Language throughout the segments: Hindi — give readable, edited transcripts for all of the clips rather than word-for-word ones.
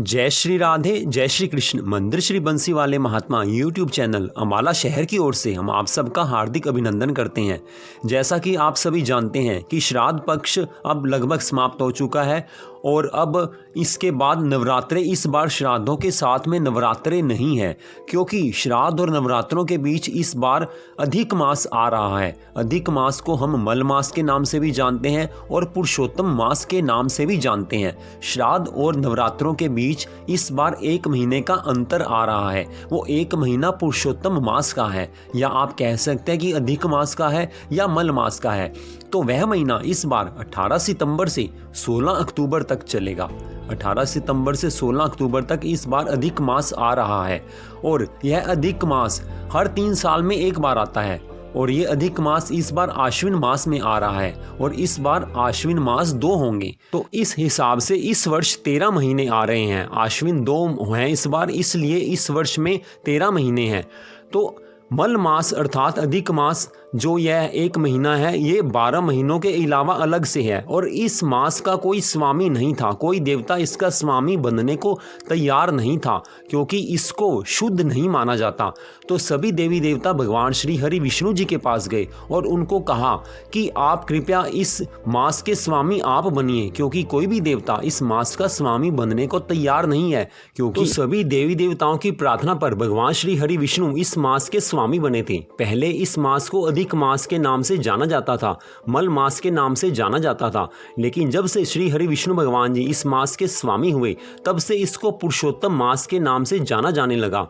जय श्री राधे, जय श्री कृष्ण। मंदिर श्री बंसी वाले महात्मा यूट्यूब चैनल अम्बाला शहर की ओर से हम आप सबका हार्दिक अभिनंदन करते हैं। जैसा कि आप सभी जानते हैं कि श्राद्ध पक्ष अब लगभग समाप्त हो चुका है और अब इसके बाद नवरात्रे, इस बार श्राद्धों के साथ में नवरात्रे नहीं है, क्योंकि श्राद्ध और नवरात्रों के बीच इस बार अधिक मास आ रहा है। अधिक मास को हम मल मास के नाम से भी जानते हैं और पुरुषोत्तम मास के नाम से भी जानते हैं। श्राद्ध और नवरात्रों के बीच इस बार 1 महीने का अंतर आ रहा है। वो 1 महीना पुरुषोत्तम मास का है, या आप कह सकते हैं कि अधिक मास का है या मल मास का है। तो वह महीना इस बार 18 सितंबर से 16 अक्टूबर तक चलेगा। 18 सितंबर से 16 अक्टूबर तक इस बार अधिक मास आ रहा है और यह अधिक मास हर 3 साल में एक बार आता है। और ये अधिक मास इस बार आश्विन मास में आ रहा है और इस बार आश्विन मास 2 होंगे। तो इस हिसाब से इस वर्ष 13 महीने आ रहे हैं। आश्विन 2 हैं इस बार, इसलिए इस वर्ष में 13 महीने हैं। तो मल मास अर्थात अधिक मास जो यह 1 महीना है, ये 12 महीनों के अलावा अलग से है और इस मास का कोई स्वामी नहीं था। कोई देवता इसका स्वामी बनने को तैयार नहीं था, क्योंकि इसको शुद्ध नहीं माना जाता। तो सभी देवी देवता भगवान श्री हरि विष्णु जी के पास गए और उनको कहा कि आप कृपया इस मास के स्वामी आप बनिए, क्योंकि कोई भी देवता इस मास का स्वामी बनने को तैयार नहीं है। क्योंकि सभी देवी देवताओं की प्रार्थना पर भगवान श्री हरि विष्णु इस मास के स्वामी बने थे। पहले इस मास को अधिक मास के नाम से जाना जाता था, मल मास के नाम से जाना जाता था, लेकिन जब से श्री हरि विष्णु भगवान जी इस मास के स्वामी हुए, तब से इसको पुरुषोत्तम मास के नाम से जाना जाने लगा।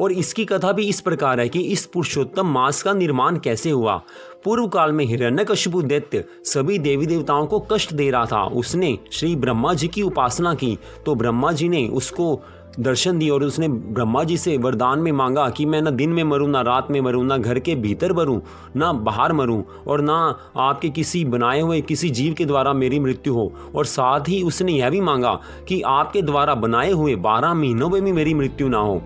और इसकी कथा भी इस प्रकार है कि इस पुरुषोत्तम मास का निर्माण कैसे हुआ। पूर्व काल में हिरण्यकशिपु दैत्य सभी देवी देवताओं को कष्ट दे रहा था। उसने श्री ब्रह्मा जी की उपासना की, तो ब्रह्मा जी ने उसको दर्शन दिए और उसने ब्रह्मा जी से वरदान में मांगा कि मैं ना दिन में मरूं, ना रात में मरूं, ना घर के भीतर मरूं, ना बाहर मरूं, और ना आपके किसी बनाए हुए किसी जीव के द्वारा मेरी मृत्यु हो। और साथ ही उसने यह भी मांगा कि आपके द्वारा बनाए हुए 12 महीनों में भी मेरी मृत्यु ना हो।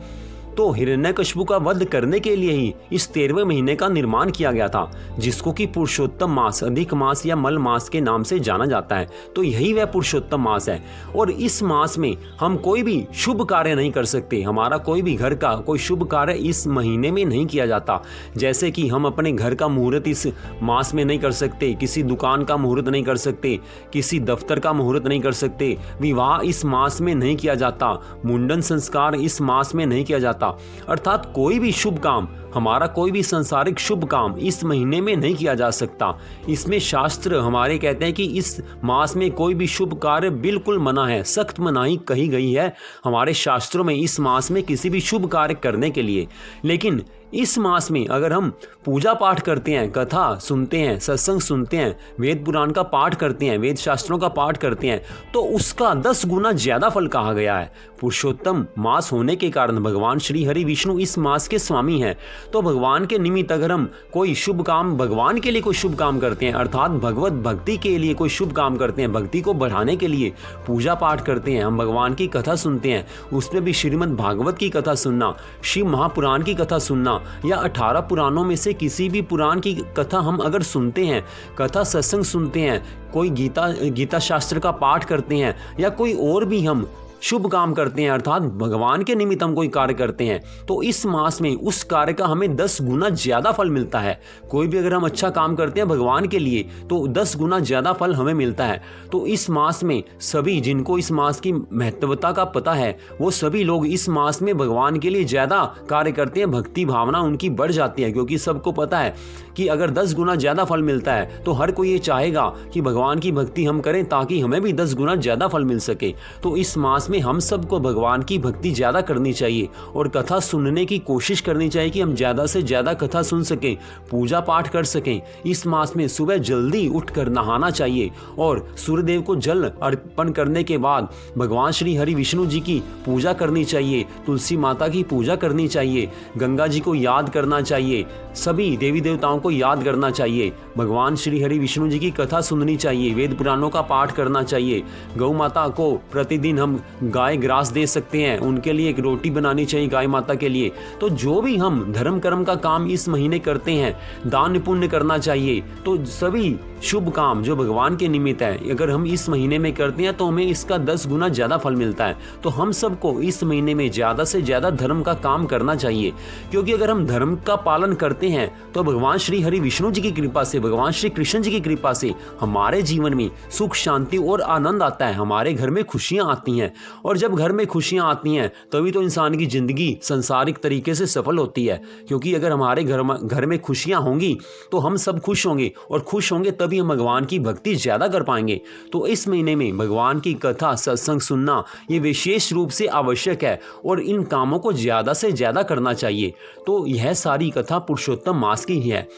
तो हिरण्यकशिपु का वध करने के लिए ही इस 13वें महीने का निर्माण किया गया था, जिसको कि पुरुषोत्तम मास, अधिक मास या मल मास के नाम से जाना जाता है। तो यही वह पुरुषोत्तम मास है। और इस मास में हम कोई भी शुभ कार्य नहीं कर सकते। हमारा कोई भी घर का कोई शुभ कार्य इस महीने में नहीं किया जाता। जैसे कि हम अपने घर का मुहूर्त इस मास में नहीं कर सकते, किसी दुकान का मुहूर्त नहीं कर सकते, किसी दफ्तर का मुहूर्त नहीं कर सकते, विवाह इस मास में नहीं किया जाता, मुंडन संस्कार इस मास में नहीं किया जाता। अर्थात कोई भी शुभ काम, हमारा कोई भी संसारिक शुभ काम इस महीने में नहीं किया जा सकता। इसमें शास्त्र हमारे कहते हैं कि इस मास में कोई भी शुभ कार्य बिल्कुल मना है, सख्त मनाही कही गई है हमारे शास्त्रों में इस मास में किसी भी शुभ कार्य करने के लिए। लेकिन इस मास में अगर हम पूजा पाठ करते हैं, कथा सुनते हैं, सत्संग सुनते हैं, वेद पुराण का पाठ करते हैं, वेद शास्त्रों का पाठ करते हैं, तो उसका 10 गुना ज्यादा फल कहा गया है। पुरुषोत्तम मास होने के कारण भगवान श्री हरि विष्णु इस मास के स्वामी हैं। तो भगवान के निमित्त अगर हम कोई शुभ काम, भगवान के लिए कोई शुभ काम करते हैं, अर्थात भगवत भक्ति के लिए कोई शुभ काम करते हैं, भक्ति को बढ़ाने के लिए पूजा पाठ करते हैं, हम भगवान की कथा सुनते हैं, उसमें भी श्रीमद् भागवत की कथा सुनना, शिव महापुराण की कथा सुनना, या 18 पुराणों में से किसी भी पुराण की कथा हम अगर सुनते हैं, कथा सत्संग सुनते हैं, कोई गीता शास्त्र का पाठ करते हैं, या कोई और भी हम शुभ काम करते हैं, अर्थात भगवान के निमित्त हम कोई कार्य करते हैं, तो इस मास में उस कार्य का हमें 10 गुना ज्यादा फल मिलता है। कोई भी अगर हम अच्छा काम करते हैं भगवान के लिए, तो 10 गुना ज्यादा फल हमें मिलता है। तो इस मास में सभी जिनको इस मास की महत्वता का पता है, वो सभी लोग इस मास में भगवान के लिए ज्यादा कार्य करते हैं, भक्ति भावना उनकी बढ़ जाती है। क्योंकि सबको पता है कि अगर 10 गुना ज्यादा फल मिलता है, तो हर कोई ये चाहेगा कि भगवान की भक्ति हम करें ताकि हमें भी 10 गुना ज्यादा फल मिल सके। तो इस मास में हम सबको भगवान की भक्ति ज्यादा करनी चाहिए और कथा सुनने की कोशिश करनी चाहिए कि हम ज्यादा से ज्यादा कथा सुन सकें, पूजा पाठ कर सकें। इस मास में सुबह जल्दी उठकर नहाना चाहिए और सूर्यदेव को जल अर्पण करने के बाद भगवान श्री हरि विष्णु जी की पूजा करनी चाहिए, तुलसी माता की पूजा करनी चाहिए, गंगा जी को याद करना चाहिए, सभी देवी देवताओं को याद करना चाहिए, भगवान श्री हरि विष्णु जी की कथा सुननी चाहिए, वेद पुराणों का पाठ करना चाहिए। गौ माता को प्रतिदिन हम गाय ग्रास दे सकते हैं, उनके लिए एक रोटी बनानी चाहिए गाय माता के लिए। तो जो भी हम धर्म कर्म का काम इस महीने करते हैं, दान पुण्य करना चाहिए। तो सभी शुभ काम जो भगवान के निमित्त है, अगर हम इस महीने में करते हैं तो हमें इसका 10 गुना ज़्यादा फल मिलता है। तो हम सबको इस महीने में ज़्यादा से ज़्यादा धर्म का काम करना चाहिए, क्योंकि अगर हम धर्म का पालन करते हैं तो भगवान श्री हरि विष्णु जी की कृपा से, भगवान श्री कृष्ण जी की कृपा से हमारे जीवन में सुख, शांति और आनंद आता है। हमारे घर में खुशियाँ आती हैं, और जब घर में खुशियाँ आती हैं तभी तो इंसान की ज़िंदगी संसारिक तरीके से सफल होती है। क्योंकि अगर हमारे घर में खुशियाँ होंगी तो हम सब खुश होंगे, और खुश होंगे तभी हम भगवान की भक्ति ज़्यादा कर पाएंगे। तो इस महीने में भगवान की कथा, सत्संग सुनना ये विशेष रूप से आवश्यक है, और इन कामों को ज़्यादा से ज़्यादा करना चाहिए। तो यह सारी कथा पुरुषोत्तम मास की ही है।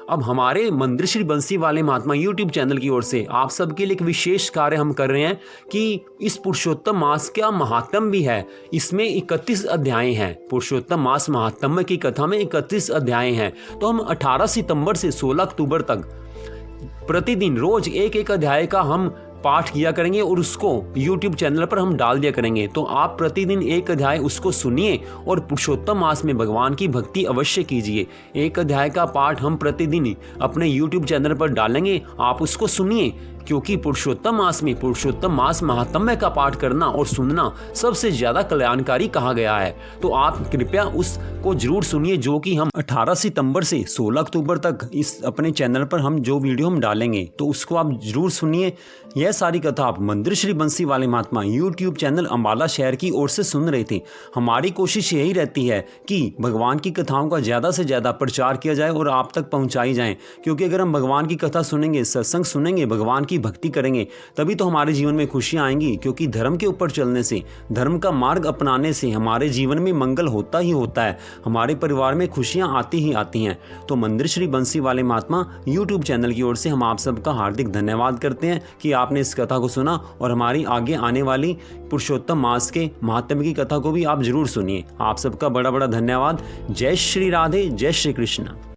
अब हमारे मंदिर श्री बंसी वाले महात्मा यूट्यूब चैनल की ओर से आप सबके लिए एक विशेष कार्य हम कर रहे हैं कि इस पुरुषोत्तम मास का महात्म भी है। इसमें 31 अध्याय हैं। पुरुषोत्तम मास महात्म्य की कथा में 31 अध्याय हैं। तो हम 18 सितंबर से 16 अक्टूबर तक प्रतिदिन रोज एक अध्याय का हम पाठ किया करेंगे, और उसको YouTube चैनल पर हम डाल दिया करेंगे। तो आप प्रतिदिन एक अध्याय उसको सुनिए, और पुरुषोत्तम मास में भगवान की भक्ति अवश्य कीजिए। एक अध्याय का पाठ हम प्रतिदिन अपने YouTube चैनल पर डालेंगे, आप उसको सुनिए, क्योंकि पुरुषोत्तम मास में पुरुषोत्तम मास महात्म्य का पाठ करना और सुनना सबसे ज़्यादा कल्याणकारी कहा गया है। तो आप कृपया उसको जरूर सुनिए, जो कि हम 18 सितंबर से 16 अक्टूबर तक इस अपने चैनल पर हम जो वीडियो हम डालेंगे तो उसको आप जरूर सुनिए। यह सारी कथा आप मंदिर श्री बंसी वाले महात्मा यूट्यूब चैनल अम्बाला शहर की ओर से सुन रहे थे। हमारी कोशिश यही रहती है कि भगवान की कथाओं का ज़्यादा से ज़्यादा प्रचार किया जाए और आप तक पहुँचाई जाए, क्योंकि अगर हम भगवान की कथा सुनेंगे, सत्संग सुनेंगे, भगवान की भक्ति करेंगे, तभी तो हमारे जीवन में खुशियां आएंगी। क्योंकि धर्म के ऊपर चलने से, धर्म का मार्ग अपनाने से हमारे जीवन में मंगल होता ही होता है, हमारे परिवार में खुशियां आती ही आती हैं। तो मंदिर श्री बंसी वाले महात्मा यूट्यूब चैनल की ओर से हम आप सबका हार्दिक धन्यवाद करते हैं कि आपने इस कथा को सुना, और हमारी आगे आने वाली पुरुषोत्तम मास के महात्म्य की कथा को भी आप जरूर सुनिए। आप सबका बड़ा बड़ा धन्यवाद। जय श्री राधे, जय श्री कृष्ण।